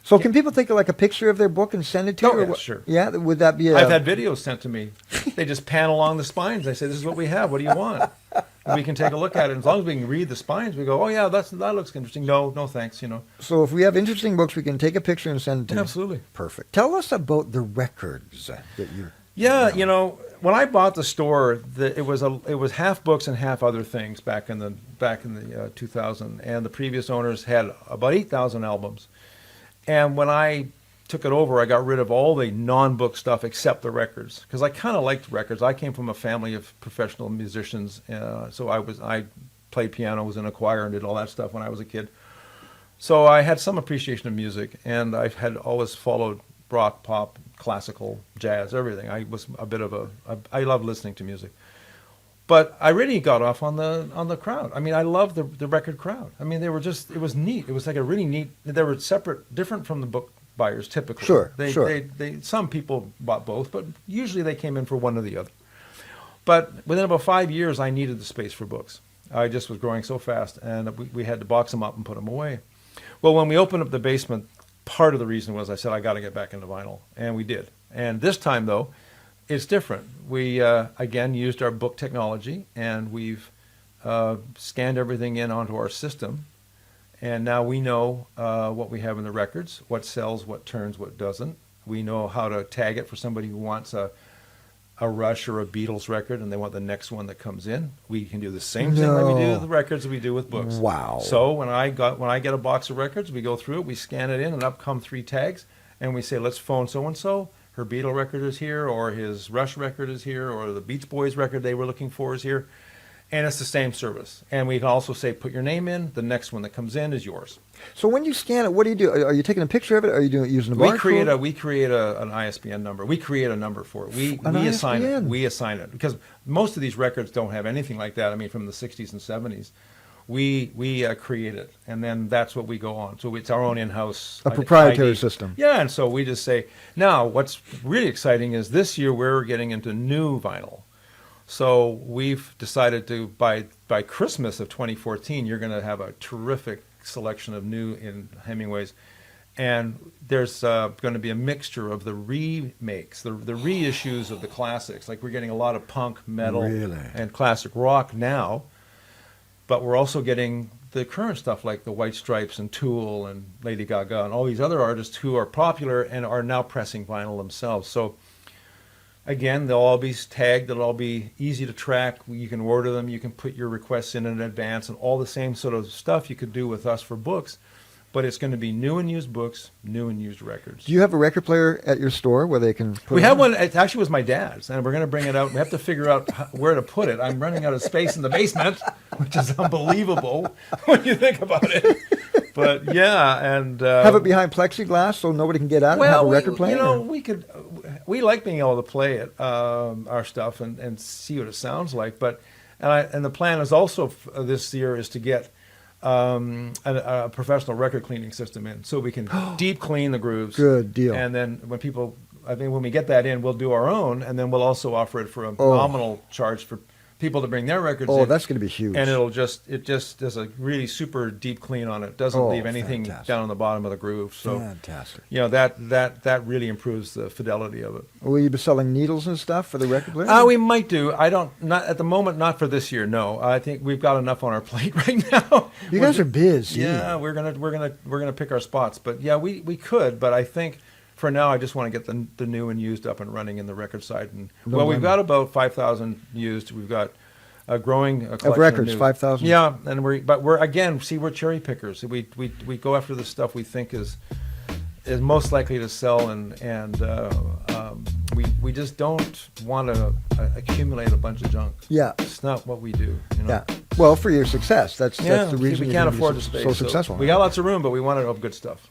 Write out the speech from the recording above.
So can people take like a picture of their book and send it to you? Oh, or yeah, what? sure. Yeah, would that be? I've had videos sent to me. They just pan along the spines. They say, "This is what we have. What do you want?" And we can take a look at it. As long as we can read the spines, we go, "Oh yeah, that looks interesting." No, thanks. So if we have interesting books, we can take a picture and send it to you. Absolutely. Perfect. Tell us about the records that you. Yeah, when I bought the store, it was half books and half other things back in the 2000, and the previous owners had about 8,000 albums. And when I took it over, I got rid of all the non-book stuff except the records, because I kind of liked records. I came from a family of professional musicians, so I played piano, was in a choir, and did all that stuff when I was a kid. So I had some appreciation of music, and I had always followed rock, pop, classical, jazz, everything. I was a bit of I love listening to music. But I really got off on the crowd. I mean, I love the record crowd. I mean, it was neat. It was like a really neat, they were separate, different from the book buyers typically. Sure. Some people bought both, but usually they came in for one or the other. But within about 5 years, I needed the space for books. I just was growing so fast, and we had to box them up and put them away. Well, when we opened up the basement, part of the reason was I said, I got to get back into vinyl, and we did. And this time, though, it's different. We, again, used our book technology, and we've scanned everything in onto our system. And now we know what we have in the records, what sells, what turns, what doesn't. We know how to tag it for somebody who wants a Rush or a Beatles record and they want the next one that comes in. We can do the same thing like we do with the records that we do with books. Wow. So when I get a box of records, we go through it, we scan it in, and up come 3 tags, and we say, let's phone so-and-so. Her Beatle record is here, or his Rush record is here, or the Beach Boys record they were looking for is here. And it's the same service. And we can also say, put your name in. The next one that comes in is yours. So when you scan it, what do you do? Are you taking a picture of it? Or are you using a barcode? We create an ISBN number. We create a number for it. We assign it. We assign it because most of these records don't have anything like that. I mean, from the 60s and 70s, we create it, and then that's what we go on. So it's our own in-house proprietary ID system. Yeah, and so we just say now. What's really exciting is this year we're getting into new vinyl. So we've decided to, by Christmas of 2014, you're going to have a terrific selection of new in Hemingways. And there's going to be a mixture of the remakes, the reissues of the classics. Like we're getting a lot of punk, metal, and classic rock now. But we're also getting the current stuff like the White Stripes and Tool and Lady Gaga and all these other artists who are popular and are now pressing vinyl themselves. So again, they'll all be tagged. They'll all be easy to track. You can order them. You can put your requests in advance and all the same sort of stuff you could do with us for books. But it's going to be new and used books, new and used records. Do you have a record player at your store where they can put We have one. It actually was my dad's, and we're going to bring it out. We have to figure out where to put it. I'm running out of space in the basement, which is unbelievable when you think about it. But yeah, and have it behind plexiglass so nobody can get at it and have a record player? We like being able to play it, our stuff, and see what it sounds like. But and the plan is also this year is to get a professional record cleaning system in, so we can deep clean the grooves. Good deal. And then when we get that in, we'll do our own, and then we'll also offer it for a nominal charge for people to bring their records in. Oh, that's going to be huge. And it just does a really super deep clean on it. Doesn't leave anything down on the bottom of the groove. So fantastic. That really improves the fidelity of it. Will you be selling needles and stuff for the record player? We might do. Not at the moment, not for this year. No, I think we've got enough on our plate right now. You guys are busy. Yeah, we're gonna pick our spots. But yeah, we could. But I think for now, I just want to get the new and used up and running in the record side. And we've got about 5,000 used. We've got a growing collection of records, 5,000. Yeah, and we're cherry pickers. We go after the stuff we think is most likely to sell, and we just don't want to accumulate a bunch of junk. Yeah, it's not what we do. Yeah. Well, for your success, that's the reason we can't afford the space. So successful. We got lots of room, but we want to have good stuff.